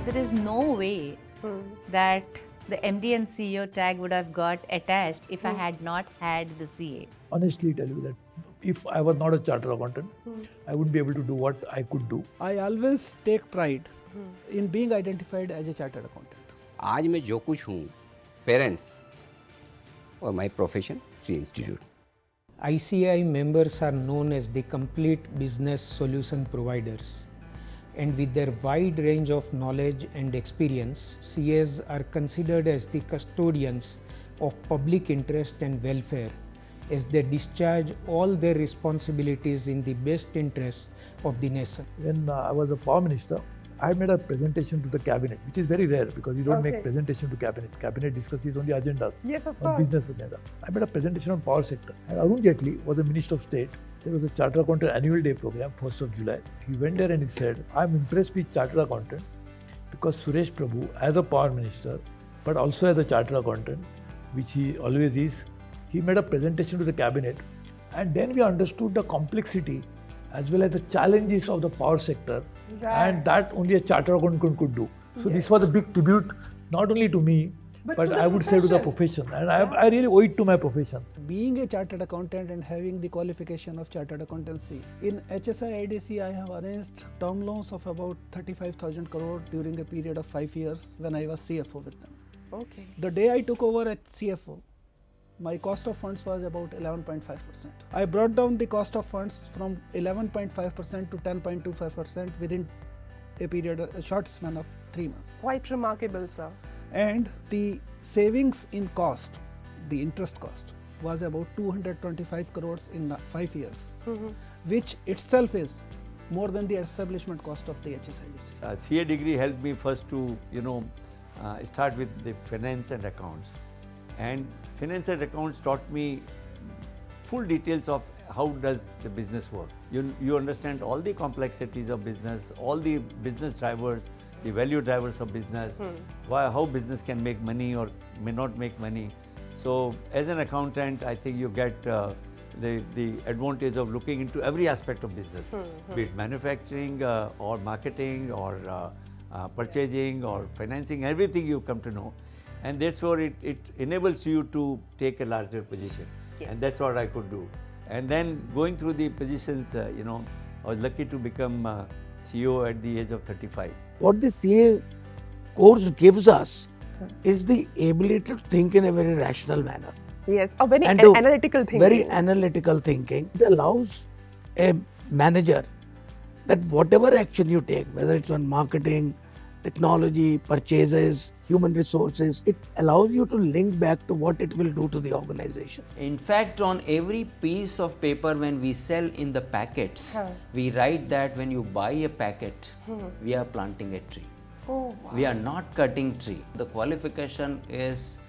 there is no way that the MD and CEO tag would have got attached if I had not had the CA. Honestly tell you that if I was not a chartered accountant, I wouldn't be able to do what I could do. I always take pride in being identified as a chartered accountant. आज मैं जो कुछ हूँ, parents और my profession सी institute. ICI members are known as the complete business solution providers, and with their wide range of knowledge and experience, CAs are considered as the custodians of public interest and welfare, as they discharge all their responsibilities in the best interests of the nation. When I was a power minister, I made a presentation to the cabinet, which is very rare because you don't make presentation to cabinet. Cabinet discusses only agendas, Yes, of on course. business agenda. I made a presentation on power sector. And Arun Jaitley was the Minister of State. There was a Chartered Accountant Annual Day program, 1st of July. He went there and he said, I'm impressed with Chartered Accountant because Suresh Prabhu, as a power minister, but also as a Chartered Accountant, which he always is, he made a presentation to the cabinet. And then we understood the complexity as well as the challenges of the power sector, and that only a chartered accountant could do. So this was a big tribute, not only to me, but to the I would say to the profession. And I really owe it to my profession. Being a chartered accountant and having the qualification of chartered accountancy, in HSI IDC I have arranged term loans of about 35,000 crore during a period of 5 years when I was CFO with them. Okay. The day I took over as CFO, my cost of funds was about 11.5%. I brought down the cost of funds from 11.5% to 10.25% within a short span of 3 months. Quite remarkable, sir. And the savings in cost, the interest cost, was about 225 crores in 5 years, which itself is more than the establishment cost of the HSIDC. CA degree helped me first to, start with the finance and accounts. And finance and accounts taught me full details of how does the business work. You understand all the complexities of business, all the business drivers, the value drivers of business, how business can make money or may not make money. So as an accountant, I think you get the advantage of looking into every aspect of business, be it manufacturing or marketing or purchasing or financing, everything you come to know. And that's where it enables you to take a larger position. Yes. And that's what I could do. And then going through the positions, I was lucky to become CEO at the age of 35. What the CA course gives us is the ability to think in a very rational manner. Yes, a very And to analytical thinking. Very analytical thinking. It allows a manager that whatever action you take, whether it's on marketing, technology, purchases, human resources, it allows you to link back to what it will do to the organization. In fact, on every piece of paper when we sell in the packets, we write that when you buy a packet, we are planting a tree. Oh, wow. We are not cutting tree. The qualification is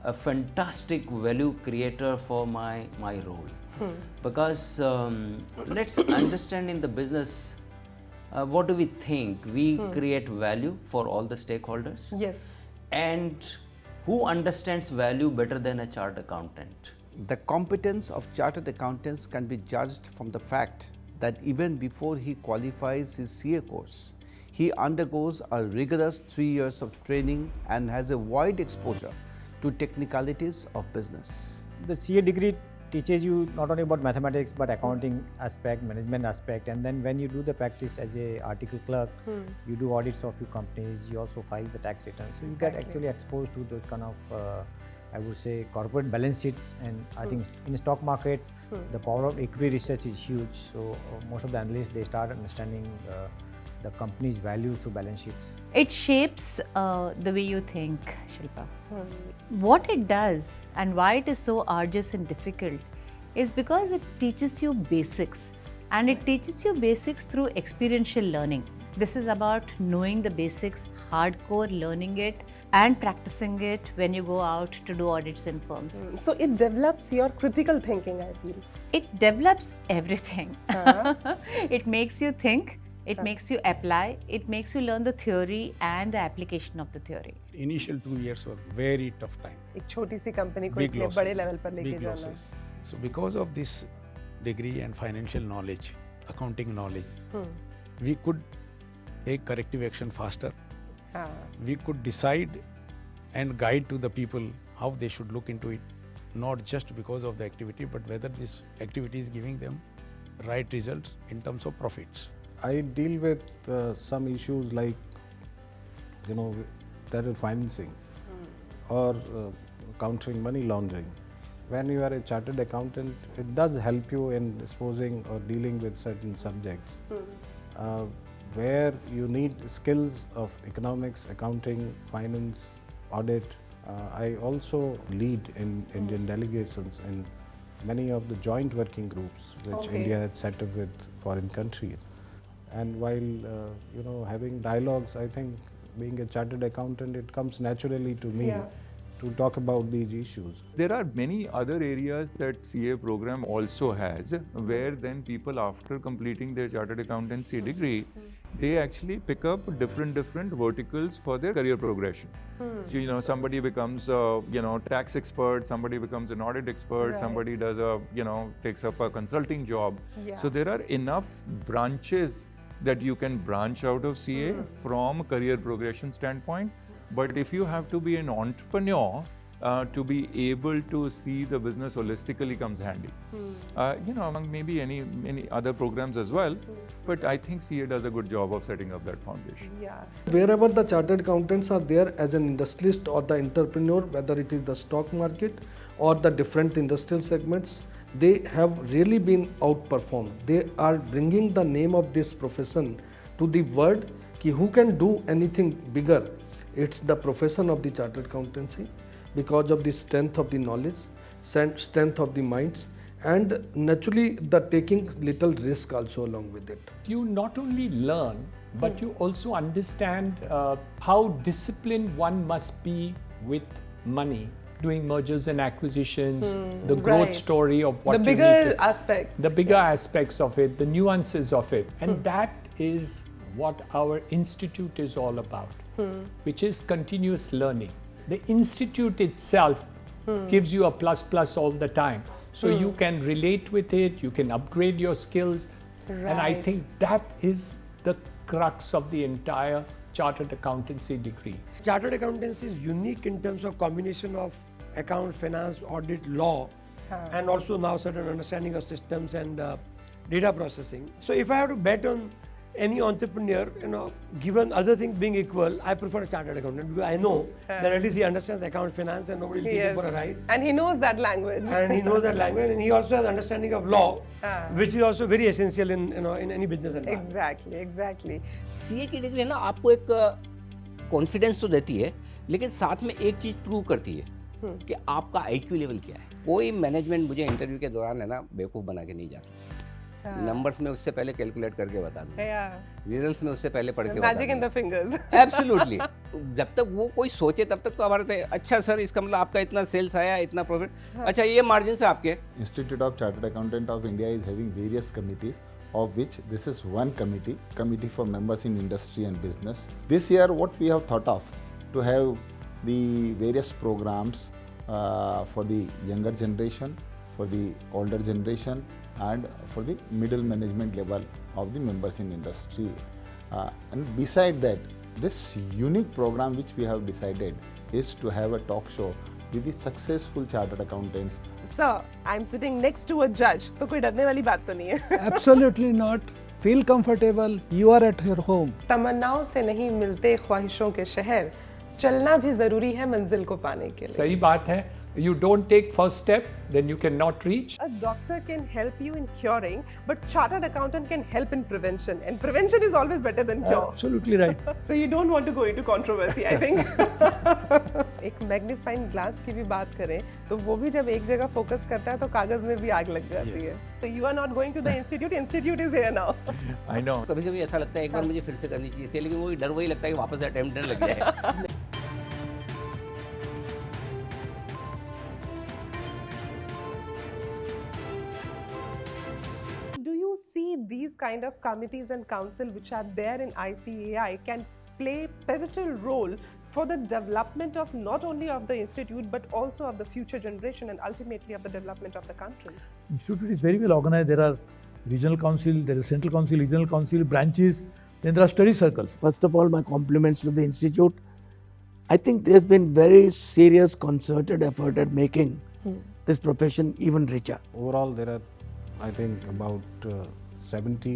a fantastic value creator for my role. Because let's understand in the business, what do we think? We create value for all the stakeholders. Yes. And who understands value better than a chartered accountant? The competence of chartered accountants can be judged from the fact that even before he qualifies his CA course, he undergoes a rigorous 3 years of training and has a wide exposure to technicalities of business. The CA degree teaches you not only about mathematics but accounting aspect, management aspect, and then when you do the practice as a article clerk, you do audits of your companies, you also file the tax returns. So you get actually exposed to those kind of, I would say, corporate balance sheets. And I think in the stock market, the power of equity research is huge. So most of the analysts, they start understanding the company's values through balance sheets. It shapes the way you think, Shilpa. What it does and why it is so arduous and difficult is because it teaches you basics, and it teaches you basics through experiential learning. This is about knowing the basics, hardcore learning it and practicing it when you go out to do audits in firms. So it develops your critical thinking, I feel. It develops everything. It makes you think. It makes you apply, it makes you learn the theory and the application of the theory. Initial 2 years were very tough time. एक छोटी सी company को Big इतने losses, बड़े level पर लेके big जाना. losses. So because of this degree and financial knowledge, accounting knowledge, we could take corrective action faster we could decide and guide to the people how they should look into it, not just because of the activity, but whether this activity is giving them right results in terms of profits. I deal with some issues like, terror financing or countering money laundering. When you are a chartered accountant, it does help you in disposing or dealing with certain subjects where you need skills of economics, accounting, finance, audit. I also lead in Indian delegations in many of the joint working groups which India has set up with foreign countries. And while having dialogues, I think being a chartered accountant, it comes naturally to me to talk about these issues. There are many other areas that CA program also has, where then people, after completing their chartered accountancy degree, they actually pick up different verticals for their career progression. So, somebody becomes tax expert, somebody becomes an audit expert, somebody does takes up a consulting job. So there are enough branches that you can branch out of CA from a career progression standpoint. But if you have to be an entrepreneur, to be able to see the business holistically comes handy. Among maybe any other programs as well, but I think CA does a good job of setting up that foundation. Wherever the chartered accountants are there as an industrialist or the entrepreneur, whether it is the stock market or the different industrial segments, they have really been outperformed. They are bringing the name of this profession to the world, ki who can do anything bigger. It's the profession of the chartered accountancy because of the strength of the knowledge, strength of the minds, and naturally the taking little risk also along with it. You not only learn, but you also understand how disciplined one must be with money, doing mergers and acquisitions, the growth story of what the you bigger need to, aspects. the bigger aspects of it, the nuances of it, and that is what our institute is all about, which is continuous learning. The institute itself gives you a plus all the time. So you can relate with it, you can upgrade your skills. And I think that is the crux of the entire chartered accountancy degree. Chartered accountancy is unique in terms of combination of account, finance, audit, law, and also now certain understanding of systems and data processing. So if I have to bet on any entrepreneur, given other things being equal, I prefer a chartered accountant because I know that at least he understands account, finance, and nobody will take him for a ride. And he knows that language. And he knows that language, and he also has understanding of law, which is also very essential in any business environment. Exactly. CA की degree ना आपको एक confidence तो देती है, लेकिन साथ में एक चीज प्रूव करती है कि आपका IQ लेवल क्या है. कोई मैनेजमेंट मुझे इंटरव्यू के दौरान है ना बेवकूफ बना के नहीं जा सकता. नंबर्स में उससे पहले कैलकुलेट करके बता दूं, रिजल्ट्स में उससे पहले पढ़ के बता दूं. Magic in the fingers. Absolutely. जब तक वो कोई सोचे तब तक तो हमारे अच्छा सर इसका मतलब आपका इतना सेल्स आया, इतना प्रॉफिट, अच्छा ये मार्जिन से आपके. Institute of chartered accountant of India is having various committees, of which this is one committee for members in industry and business. This year what we have thought of to have the various programs for the younger generation, for the older generation, and for the middle management level of the members in industry. And beside that, this unique program which we have decided is to have a talk show with the successful chartered accountants. Sir, I'm sitting next to a judge, तो कोई डरने वाली बात तो नहीं है. Absolutely not. Feel comfortable. You are at your home. तमन्नाओं से नहीं मिलते ख्वाहिशों के शहर, चलना भी जरूरी है मंजिल को पाने के लिए. सही बात है. You don't take first step, then you cannot reach. A doctor can help you in curing, but chartered accountant can help in prevention, and prevention is always better than cure. Absolutely right. So you don't want to go into controversy, I think. एक magnifying glass की भी बात करें तो वो भी जब एक जगह फोकस करता है तो कागज में भी आग लग जाती है. So you are not going to the institute. Institute is here now. I know. कभी-कभी ऐसा लगता है एक बार मुझे फिर से करनी चाहिए, लेकिन वो डर वही लगता है कि वापस अटेम्प्ट लग जाए. See these kind of committees and council which are there in ICAI can play pivotal role for the development of not only of the institute but also of the future generation and ultimately of the development of the country. Institute is very well organized. There are regional council, there is central council, regional council, branches Then there are study circles. First of all, my compliments to the institute. I think there's been very serious concerted effort at making this profession even richer. Overall, there are, I think, about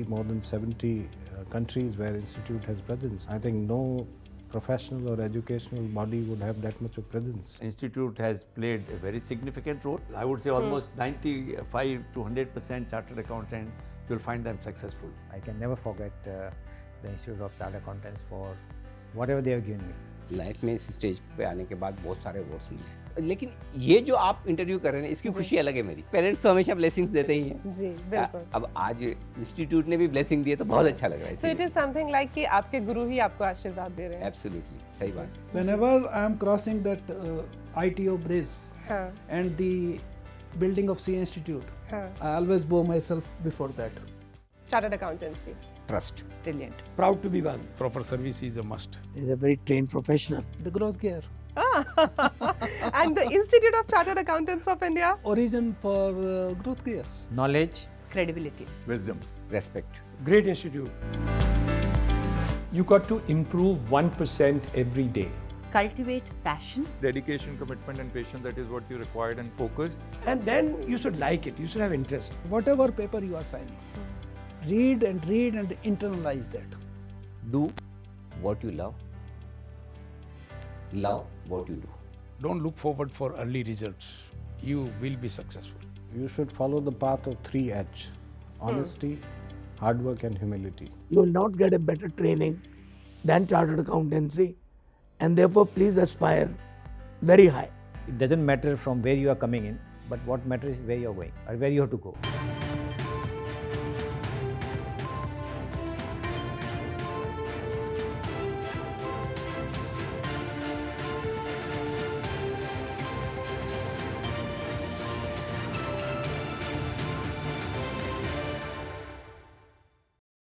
more than 70 countries where institute has presence. I think no professional or educational body would have that much of presence. Institute has played a very significant role. I would say almost 95 to 100% chartered accountant, you'll find them successful. I can never forget the Institute of Chartered Accountants for whatever they have given me. Life में इस stage पे आने के बाद बहुत सारे awards मिले, लेकिन ये जो आप इंटरव्यू कर रहे हैं इसकी खुशी अलग है मेरी। पेरेंट्स तो हमेशा ब्लेसिंग्स देते ही हैं जी, बिल्कुल। अब आज इंस्टीट्यूट ने भी ब्लेसिंग दी है तो बहुत अच्छा लग रहा है। So it is something like कि आपके गुरु ही आपको आशीर्वाद दे रहे हैं। Absolutely, सही बात। Whenever I am crossing that ITO bridge and the building of CA Institute, I always bow myself before that. Chartered accountancy. Trust. Brilliant. Proud to be one. Proper service is a must. He's a very trained professional. The growth care. And the Institute of Chartered Accountants of India? Origin for growth cares. Knowledge. Credibility. Wisdom. Respect. Great institute. You got to improve 1% every day. Cultivate passion. Dedication, commitment and patience, that is what you required, and focus. And then you should like it. You should have interest. Whatever paper you are signing, read and internalize that. Do what you love. Love what you do. Don't look forward for early results. You will be successful. You should follow the path of 3H: honesty, hard work and humility. You will not get a better training than chartered accountancy, and therefore please aspire very high. It doesn't matter from where you are coming in, but what matters is where you are going or where you have to go.